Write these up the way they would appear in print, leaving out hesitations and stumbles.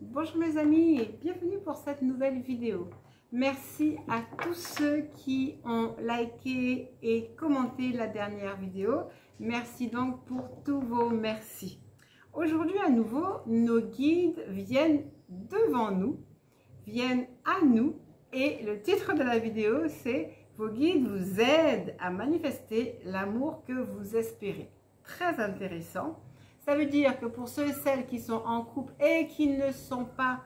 Bonjour mes amis et bienvenue pour cette nouvelle vidéo. Merci à tous ceux qui ont liké et commenté la dernière vidéo. Merci donc pour tous vos merci. Aujourd'hui à nouveau, nos guides viennent devant nous, viennent à nous et le titre de la vidéo c'est « Vos guides vous aident à manifester l'amour que vous espérez ». Très intéressant. Ça veut dire que pour ceux et celles qui sont en couple et qui ne sont pas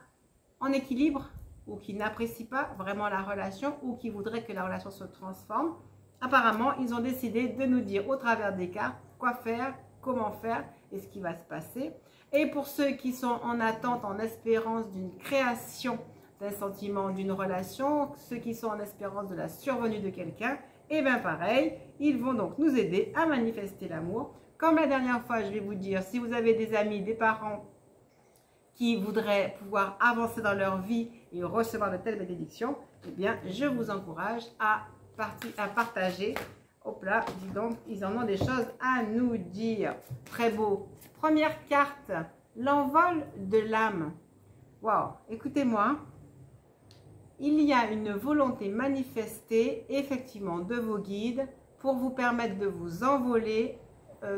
en équilibre ou qui n'apprécient pas vraiment la relation ou qui voudraient que la relation se transforme, apparemment, ils ont décidé de nous dire au travers des cartes quoi faire, comment faire et ce qui va se passer. Et pour ceux qui sont en attente, en espérance d'une création d'un sentiment, d'une relation, ceux qui sont en espérance de la survenue de quelqu'un, et bien pareil, ils vont donc nous aider à manifester l'amour. Comme la dernière fois, je vais vous dire, si vous avez des amis, des parents qui voudraient pouvoir avancer dans leur vie et recevoir de telles bénédictions, eh bien, je vous encourage à partager. Hop là, dis donc, ils en ont des choses à nous dire. Très beau. Première carte, l'envol de l'âme. Waouh, écoutez-moi. Il y a une volonté manifestée, effectivement, de vos guides pour vous permettre de vous envoler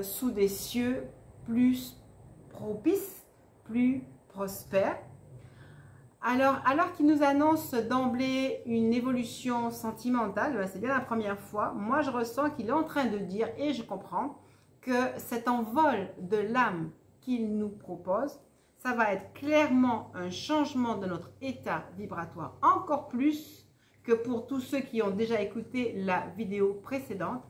sous des cieux plus propices, plus prospères. Alors qu'ils nous annoncent d'emblée une évolution sentimentale, c'est bien la première fois, moi je ressens qu'il est en train de dire, et je comprends, que cet envol de l'âme qu'il nous propose, ça va être clairement un changement de notre état vibratoire, encore plus que pour tous ceux qui ont déjà écouté la vidéo précédente.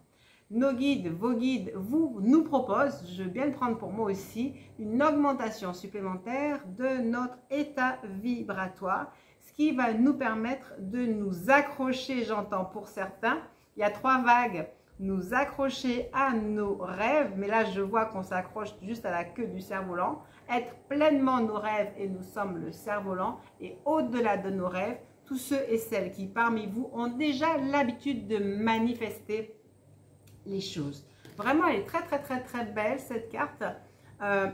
Nos guides, vos guides, nous proposent, je veux bien le prendre pour moi aussi, une augmentation supplémentaire de notre état vibratoire, ce qui va nous permettre de nous accrocher, j'entends pour certains, il y a 3 vagues, nous accrocher à nos rêves, mais là je vois qu'on s'accroche juste à la queue du cerf-volant, être pleinement nos rêves et nous sommes le cerf-volant, et au-delà de nos rêves, tous ceux et celles qui parmi vous ont déjà l'habitude de manifester les choses. Vraiment, elle est très belle cette carte.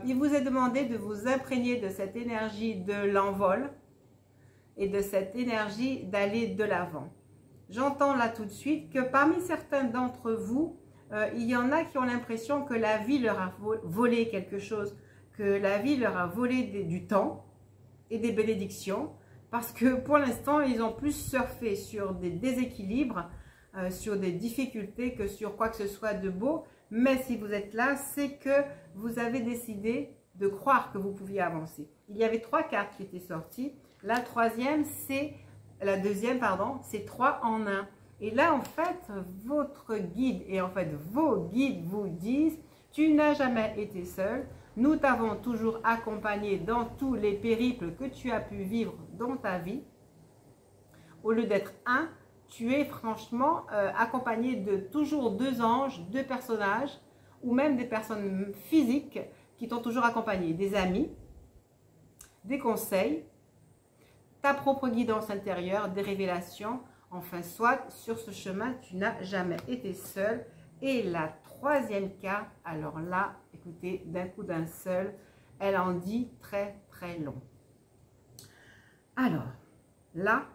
Il vous est demandé de vous imprégner de cette énergie de l'envol et de cette énergie d'aller de l'avant. J'entends là tout de suite que parmi certains d'entre vous, il y en a qui ont l'impression que la vie leur a volé quelque chose, que la vie leur a volé du temps et des bénédictions, parce que pour l'instant, ils ont plus surfé sur des déséquilibres, sur des difficultés que sur quoi que ce soit de beau. Mais si vous êtes là, c'est que vous avez décidé de croire que vous pouviez avancer. Il y avait 3 cartes qui étaient sorties. La deuxième, c'est 3 en 1. Et là, en fait, votre guide et en fait vos guides vous disent « Tu n'as jamais été seul. Nous t'avons toujours accompagné dans tous les périples que tu as pu vivre dans ta vie. Au lieu d'être un, tu es franchement accompagné de toujours 2 anges, 2 personnages, ou même des personnes physiques qui t'ont toujours accompagné, des amis, des conseils, ta propre guidance intérieure, des révélations. Enfin, soit sur ce chemin, tu n'as jamais été seul. Et la 3e carte, alors là, écoutez, d'un coup d'un seul, elle en dit très long. Alors, là,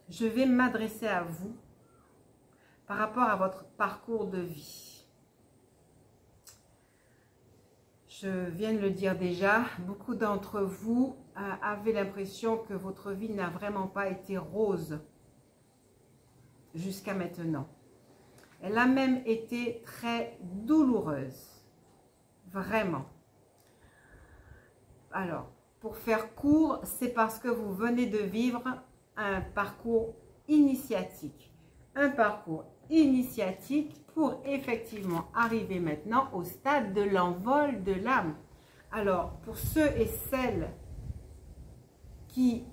je vais m'adresser à vous par rapport à votre parcours de vie. Je viens de le dire déjà, beaucoup d'entre vous avaient l'impression que votre vie n'a vraiment pas été rose jusqu'à maintenant. Elle a même été très douloureuse, vraiment. Alors, pour faire court, c'est parce que vous venez de vivre un parcours initiatique. Un parcours initiatique pour effectivement arriver maintenant au stade de l'envol de l'âme. Alors, pour ceux et celles qui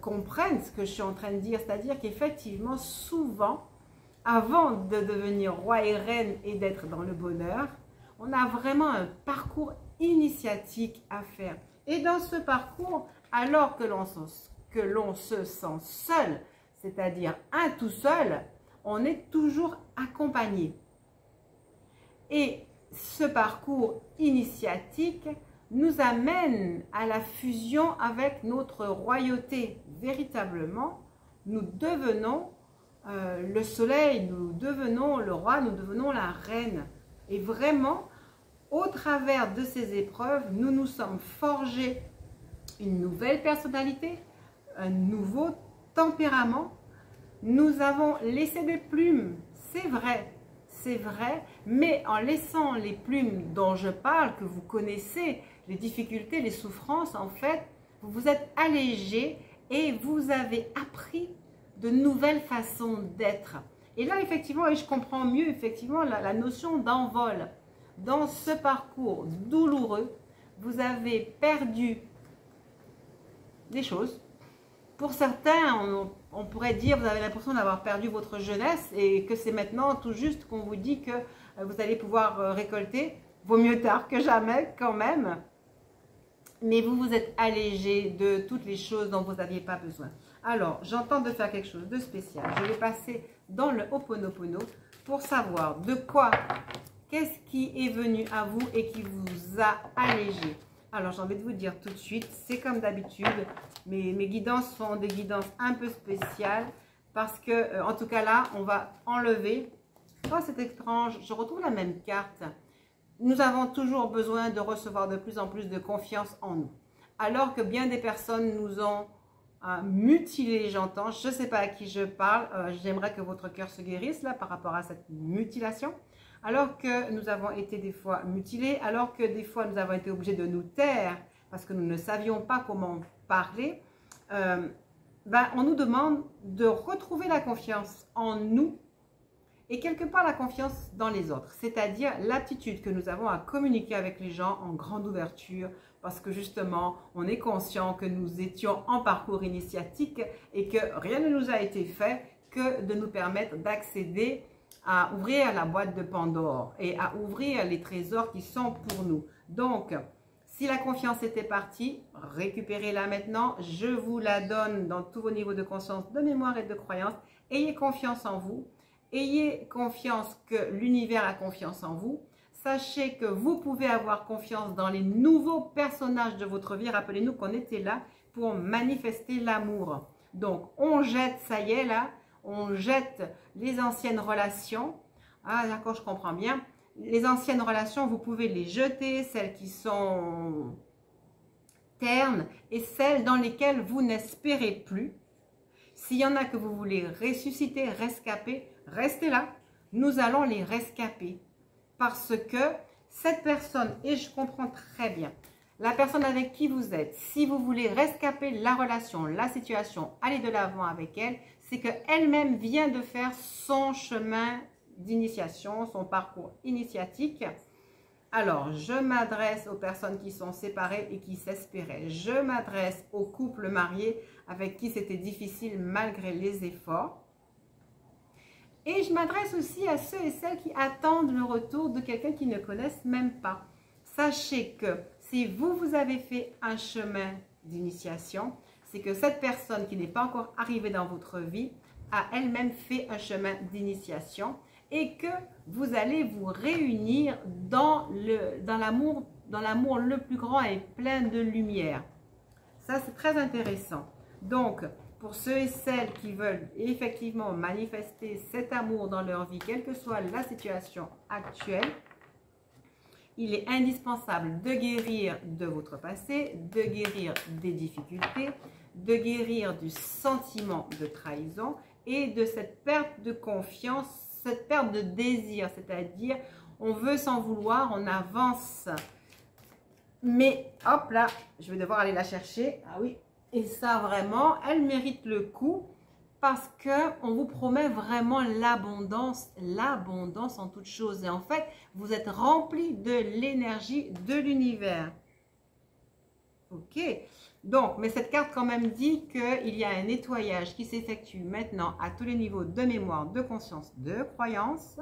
comprennent ce que je suis en train de dire, c'est-à-dire qu'effectivement, souvent, avant de devenir roi et reine et d'être dans le bonheur, on a vraiment un parcours initiatique à faire. Et dans ce parcours, alors que l'on se sent seul, c'est-à-dire un tout seul, on est toujours accompagné. Et ce parcours initiatique nous amène à la fusion avec notre royauté. Véritablement, nous devenons le soleil, nous devenons le roi, nous devenons la reine. Et vraiment, au travers de ces épreuves, nous nous sommes forgés une nouvelle personnalité, un nouveau tempérament. Nous avons laissé des plumes, c'est vrai, mais en laissant les plumes dont je parle, que vous connaissez, les difficultés, les souffrances, en fait, vous vous êtes allégé et vous avez appris de nouvelles façons d'être. Et là, effectivement, et je comprends mieux, effectivement, la notion d'envol. Dans ce parcours douloureux, vous avez perdu des choses. Pour certains, on pourrait dire, vous avez l'impression d'avoir perdu votre jeunesse et que c'est maintenant tout juste qu'on vous dit que vous allez pouvoir récolter. Vaut mieux tard que jamais quand même. Mais vous vous êtes allégé de toutes les choses dont vous n'aviez pas besoin. Alors, j'entends de faire quelque chose de spécial. Je vais passer dans le Ho'oponopono pour savoir de quoi, qu'est-ce qui est venu à vous et qui vous a allégé. Alors, j'ai envie de vous dire tout de suite, c'est comme d'habitude, mes guidances sont des guidances un peu spéciales parce que, en tout cas là, on va enlever. Oh, c'est étrange, je retrouve la même carte. Nous avons toujours besoin de recevoir de plus en plus de confiance en nous. Alors que bien des personnes nous ont mutilés, j'entends, je ne sais pas à qui je parle, j'aimerais que votre cœur se guérisse là par rapport à cette mutilation. Alors que nous avons été des fois mutilés, alors que des fois nous avons été obligés de nous taire parce que nous ne savions pas comment parler, on nous demande de retrouver la confiance en nous et quelque part la confiance dans les autres. C'est-à-dire l'aptitude que nous avons à communiquer avec les gens en grande ouverture parce que justement, on est conscient que nous étions en parcours initiatique et que rien ne nous a été fait que de nous permettre d'accéder à ouvrir la boîte de Pandore et à ouvrir les trésors qui sont pour nous. Donc, si la confiance était partie, récupérez-la maintenant. Je vous la donne dans tous vos niveaux de conscience, de mémoire et de croyance. Ayez confiance en vous. Ayez confiance que l'univers a confiance en vous. Sachez que vous pouvez avoir confiance dans les nouveaux personnages de votre vie. Rappelez-nous qu'on était là pour manifester l'amour. Donc, on jette, ça y est là, on jette les anciennes relations. Ah d'accord, je comprends bien. Les anciennes relations, vous pouvez les jeter, celles qui sont ternes et celles dans lesquelles vous n'espérez plus. S'il y en a que vous voulez ressusciter, rescaper, restez là. Nous allons les rescaper parce que cette personne, et je comprends très bien, la personne avec qui vous êtes, si vous voulez rescaper la relation, la situation, aller de l'avant avec elle, c'est qu'elle-même vient de faire son chemin d'initiation, son parcours initiatique. Alors, je m'adresse aux personnes qui sont séparées et qui s'espéraient. Je m'adresse aux couples mariés avec qui c'était difficile malgré les efforts. Et je m'adresse aussi à ceux et celles qui attendent le retour de quelqu'un qu'ils ne connaissent même pas. Sachez que si vous avez fait un chemin d'initiation, c'est que cette personne qui n'est pas encore arrivée dans votre vie a elle-même fait un chemin d'initiation et que vous allez vous réunir dans l'amour le plus grand et plein de lumière. Ça, c'est très intéressant. Donc, pour ceux et celles qui veulent effectivement manifester cet amour dans leur vie, quelle que soit la situation actuelle, il est indispensable de guérir de votre passé, de guérir des difficultés, de guérir du sentiment de trahison et de cette perte de confiance, cette perte de désir, c'est-à-dire on veut s'en vouloir, on avance. Mais hop là, je vais devoir aller la chercher. Ah oui, et ça vraiment, elle mérite le coup parce qu'on vous promet vraiment l'abondance en toute chose. Et en fait, vous êtes rempli de l'énergie de l'univers. Ok, donc, mais cette carte quand même dit qu'il y a un nettoyage qui s'effectue maintenant à tous les niveaux de mémoire, de conscience, de croyance.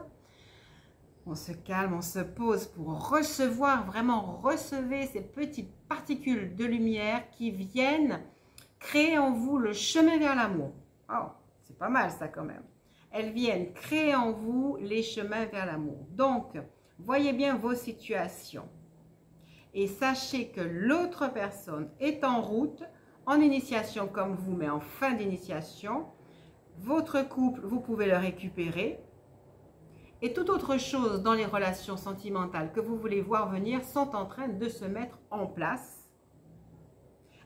On se calme, on se pose pour recevoir, vraiment recevoir ces petites particules de lumière qui viennent créer en vous le chemin vers l'amour. Oh, c'est pas mal ça quand même. Elles viennent créer en vous les chemins vers l'amour. Donc, voyez bien vos situations. Et sachez que l'autre personne est en route, en initiation comme vous, mais en fin d'initiation. Votre couple, vous pouvez le récupérer. Et toute autre chose dans les relations sentimentales que vous voulez voir venir sont en train de se mettre en place.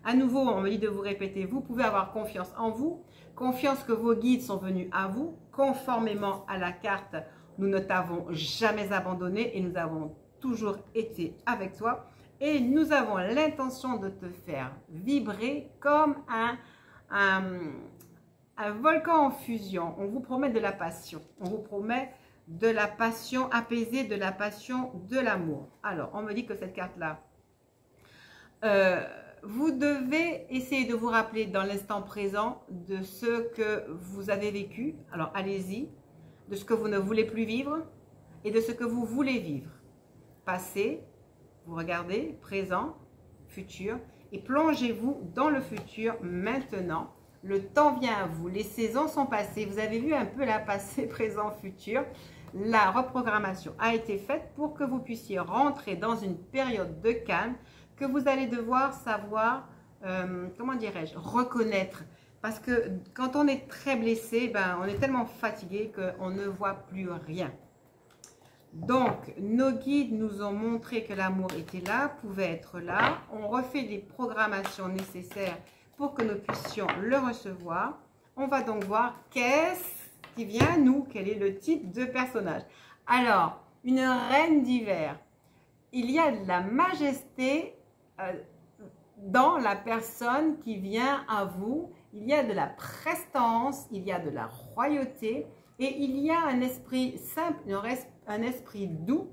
À nouveau, on me dit de vous répéter, vous pouvez avoir confiance en vous, confiance que vos guides sont venus à vous, conformément à la carte, nous ne t'avons jamais abandonné et nous avons toujours été avec toi. Et nous avons l'intention de te faire vibrer comme un volcan en fusion. On vous promet de la passion, on vous promet de la passion apaisée, de la passion, de l'amour. Alors, on me dit que cette carte-là, vous devez essayer de vous rappeler dans l'instant présent de ce que vous avez vécu. Alors, allez-y, de ce que vous ne voulez plus vivre et de ce que vous voulez vivre. Passé, vous regardez, présent, futur, et plongez-vous dans le futur maintenant. Le temps vient à vous, les saisons sont passées. Vous avez vu un peu la passé, présent, futur. La reprogrammation a été faite pour que vous puissiez rentrer dans une période de calme que vous allez devoir savoir, comment dirais-je, reconnaître. Parce que quand on est très blessé, on est tellement fatigué qu'on ne voit plus rien. Donc, nos guides nous ont montré que l'amour était là, pouvait être là. On refait les programmations nécessaires pour que nous puissions le recevoir. On va donc voir qu'est-ce qui vient à nous, quel est le type de personnage. Alors, une reine d'hiver. Il y a de la majesté dans la personne qui vient à vous. Il y a de la prestance, il y a de la royauté et il y a un esprit simple, un esprit doux,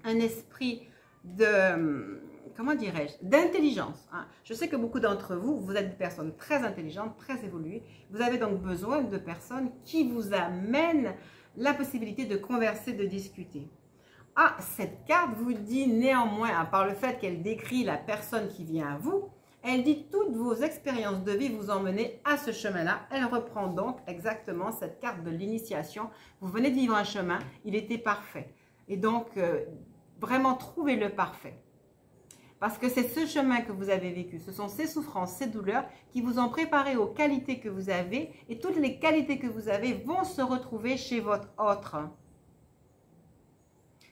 un esprit de, comment dirais-je, d'intelligence. Je sais que beaucoup d'entre vous, vous êtes des personnes très intelligentes, très évoluées. Vous avez donc besoin de personnes qui vous amènent la possibilité de converser, de discuter. Ah, cette carte vous dit néanmoins, à part le fait qu'elle décrit la personne qui vient à vous, elle dit toutes vos expériences de vie vous emmener à ce chemin-là. Elle reprend donc exactement cette carte de l'initiation. Vous venez de vivre un chemin, il était parfait. Et donc, vraiment, trouvez le parfait. Parce que c'est ce chemin que vous avez vécu. Ce sont ces souffrances, ces douleurs qui vous ont préparé aux qualités que vous avez. Et toutes les qualités que vous avez vont se retrouver chez votre autre.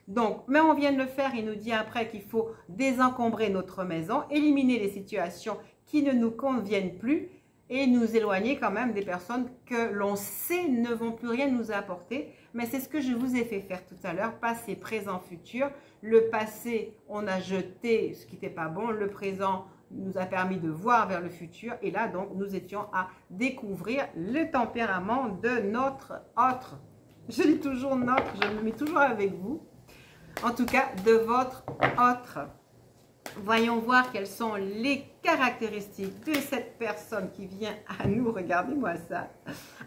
Donc, mais on vient de le faire, il nous dit après qu'il faut désencombrer notre maison, éliminer les situations qui ne nous conviennent plus et nous éloigner quand même des personnes que l'on sait ne vont plus rien nous apporter. Mais c'est ce que je vous ai fait faire tout à l'heure, passé, présent, futur. Le passé, on a jeté ce qui n'était pas bon, le présent nous a permis de voir vers le futur. Et là, donc, nous étions à découvrir le tempérament de notre autre. Je dis toujours notre, je me mets toujours avec vous. En tout cas, de votre autre. Voyons voir quelles sont les caractéristiques de cette personne qui vient à nous. Regardez-moi ça.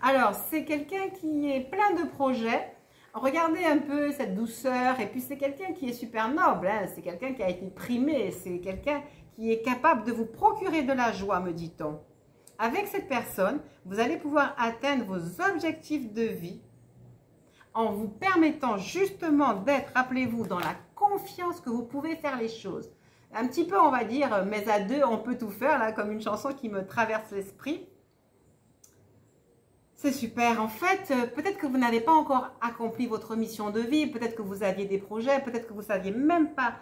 Alors, c'est quelqu'un qui est plein de projets. Regardez un peu cette douceur. Et puis, c'est quelqu'un qui est super noble. C'est quelqu'un qui a été primé. C'est quelqu'un qui est capable de vous procurer de la joie, me dit-on. Avec cette personne, vous allez pouvoir atteindre vos objectifs de vie en vous permettant justement d'être, rappelez-vous, dans la confiance que vous pouvez faire les choses. Un petit peu, on va dire, mais à deux, on peut tout faire, là, comme une chanson qui me traverse l'esprit. C'est super. En fait, peut-être que vous n'avez pas encore accompli votre mission de vie, peut-être que vous aviez des projets, peut-être que vous ne saviez même pas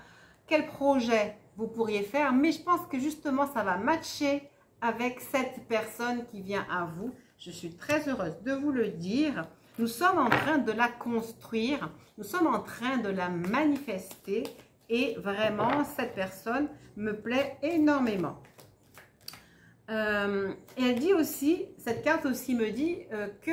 quel projet vous pourriez faire, mais je pense que justement, ça va matcher avec cette personne qui vient à vous. Je suis très heureuse de vous le dire. Nous sommes en train de la construire, nous sommes en train de la manifester et vraiment, cette personne me plaît énormément. Et elle dit aussi, cette carte aussi me dit que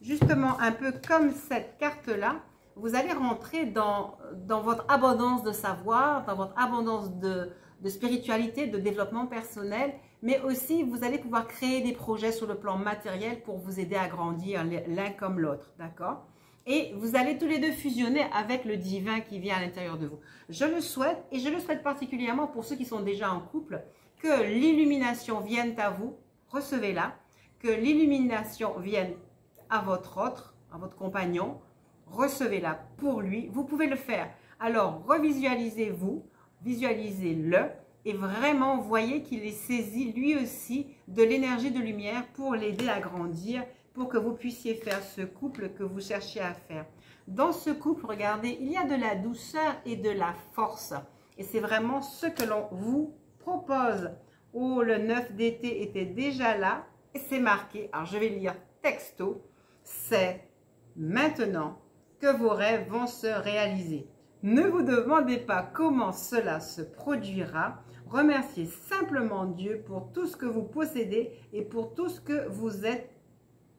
justement, un peu comme cette carte-là, vous allez rentrer dans votre abondance de savoir, dans votre abondance de spiritualité, de développement personnel, mais aussi vous allez pouvoir créer des projets sur le plan matériel pour vous aider à grandir l'un comme l'autre, d'accord? Et vous allez tous les deux fusionner avec le divin qui vient à l'intérieur de vous. Je le souhaite, et je le souhaite particulièrement pour ceux qui sont déjà en couple, que l'illumination vienne à vous, recevez-la, que l'illumination vienne à votre autre, à votre compagnon, recevez-la pour lui. Vous pouvez le faire. Alors, revisualisez-vous, visualisez-le et vraiment voyez qu'il est saisi lui aussi de l'énergie de lumière pour l'aider à grandir, pour que vous puissiez faire ce couple que vous cherchez à faire. Dans ce couple, regardez, il y a de la douceur et de la force. Et c'est vraiment ce que l'on vous propose. Oh, le 9 d'été était déjà là. Et c'est marqué, alors je vais lire texto, c'est maintenant que vos rêves vont se réaliser. Ne vous demandez pas comment cela se produira. Remerciez simplement Dieu pour tout ce que vous possédez et pour tout ce que vous êtes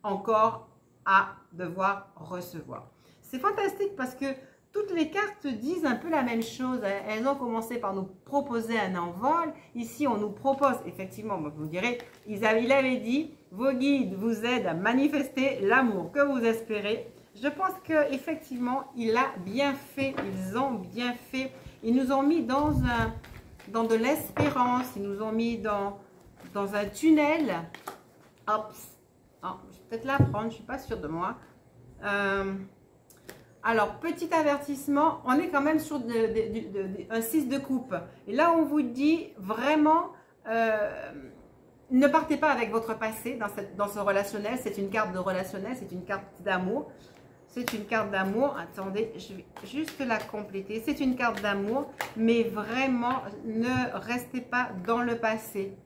encore à devoir recevoir. C'est fantastique parce que toutes les cartes disent un peu la même chose. Elles ont commencé par nous proposer un envol. Ici, on nous propose, effectivement, vous direz, il avait dit, vos guides vous aident à manifester l'amour que vous espérez. Je pense qu'effectivement, il a bien fait, ils ont bien fait. Ils nous ont mis dans de l'espérance, ils nous ont mis dans un tunnel. Hop, oh, je vais peut-être la prendre, je ne suis pas sûre de moi. Alors, petit avertissement, on est quand même sur un 6 de coupe. Et là, on vous dit vraiment, ne partez pas avec votre passé dans ce relationnel. C'est une carte de relationnel, c'est une carte d'amour. C'est une carte d'amour. Attendez, je vais juste la compléter. C'est une carte d'amour, mais vraiment, ne restez pas dans le passé.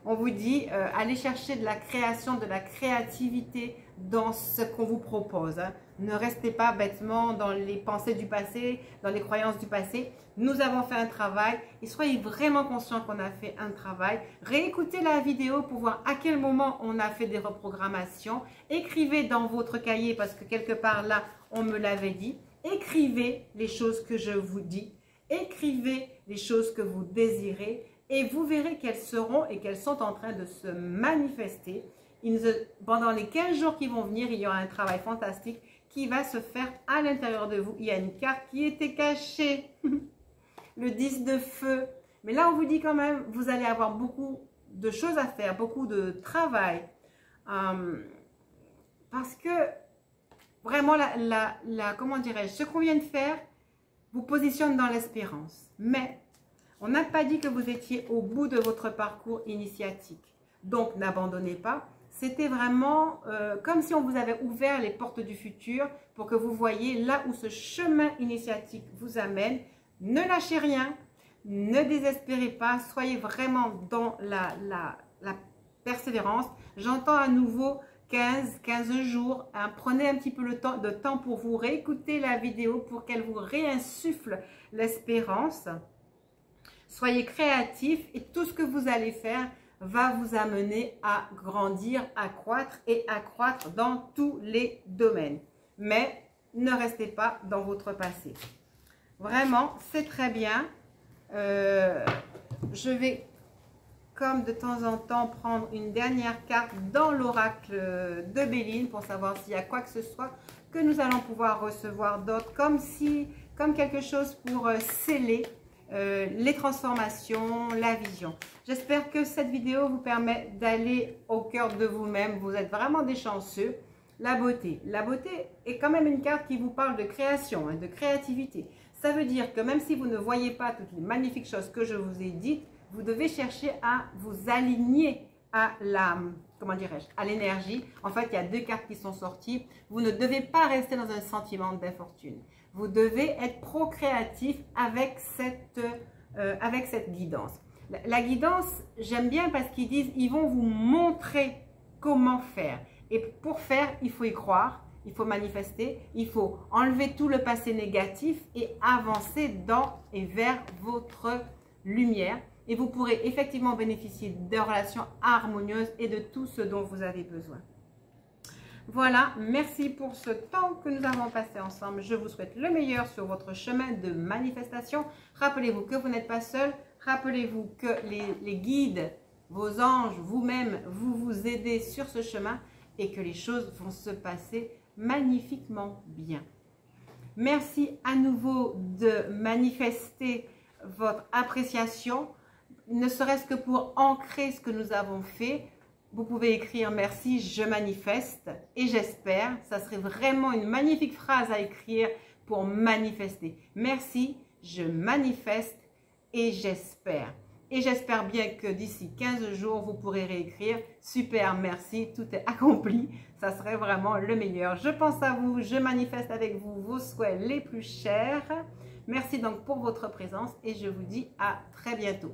On vous dit, allez chercher de la création, de la créativité dans ce qu'on vous propose. Hein. Ne restez pas bêtement dans les pensées du passé, dans les croyances du passé. Nous avons fait un travail et soyez vraiment conscients qu'on a fait un travail. Réécoutez la vidéo pour voir à quel moment on a fait des reprogrammations. Écrivez dans votre cahier parce que quelque part là, on me l'avait dit. Écrivez les choses que je vous dis. Écrivez les choses que vous désirez. Et vous verrez qu'elles seront et qu'elles sont en train de se manifester. Pendant les 15 jours qui vont venir, il y aura un travail fantastique qui va se faire à l'intérieur de vous. Il y a une carte qui était cachée, le 10 de feu. Mais là, on vous dit quand même, vous allez avoir beaucoup de choses à faire, beaucoup de travail. Parce que vraiment, comment dirais-je, ce qu'on vient de faire vous positionne dans l'espérance. Mais on n'a pas dit que vous étiez au bout de votre parcours initiatique. Donc, n'abandonnez pas. C'était vraiment comme si on vous avait ouvert les portes du futur pour que vous voyiez là où ce chemin initiatique vous amène. Ne lâchez rien, ne désespérez pas, soyez vraiment dans la persévérance. J'entends à nouveau 15 jours. Hein, prenez un petit peu de temps pour vous réécouter la vidéo pour qu'elle vous réinsuffle l'espérance. Soyez créatifs et tout ce que vous allez faire va vous amener à grandir, à croître et à croître dans tous les domaines. Mais ne restez pas dans votre passé. Vraiment, c'est très bien. Je vais, comme de temps en temps, prendre une dernière carte dans l'oracle de Béline pour savoir s'il y a quoi que ce soit que nous allons pouvoir recevoir d'autres, comme quelque chose pour sceller les transformations, la vision. J'espère que cette vidéo vous permet d'aller au cœur de vous-même. Vous êtes vraiment des chanceux. La beauté. La beauté est quand même une carte qui vous parle de création, hein, de créativité. Ça veut dire que même si vous ne voyez pas toutes les magnifiques choses que je vous ai dites, vous devez chercher à vous aligner à comment dirais-je, à l'énergie. En fait, il y a deux cartes qui sont sorties. Vous ne devez pas rester dans un sentiment d'infortune. Vous devez être procréatif avec cette guidance. La guidance, j'aime bien parce qu'ils disent, ils vont vous montrer comment faire. Et pour faire, il faut y croire, il faut manifester, il faut enlever tout le passé négatif et avancer dans et vers votre lumière. Et vous pourrez effectivement bénéficier de relations harmonieuses et de tout ce dont vous avez besoin. Voilà, merci pour ce temps que nous avons passé ensemble. Je vous souhaite le meilleur sur votre chemin de manifestation. Rappelez-vous que vous n'êtes pas seul. Rappelez-vous que les guides, vos anges, vous-même, vous aidez sur ce chemin et que les choses vont se passer magnifiquement bien. Merci à nouveau de manifester votre appréciation, ne serait-ce que pour ancrer ce que nous avons fait. Vous pouvez écrire merci, je manifeste et j'espère. Ça serait vraiment une magnifique phrase à écrire pour manifester. Merci, je manifeste et j'espère bien que d'ici 15 jours, vous pourrez réécrire « Super, merci, tout est accompli ». Ça serait vraiment le meilleur. Je pense à vous, je manifeste avec vous vos souhaits les plus chers. Merci donc pour votre présence et je vous dis à très bientôt.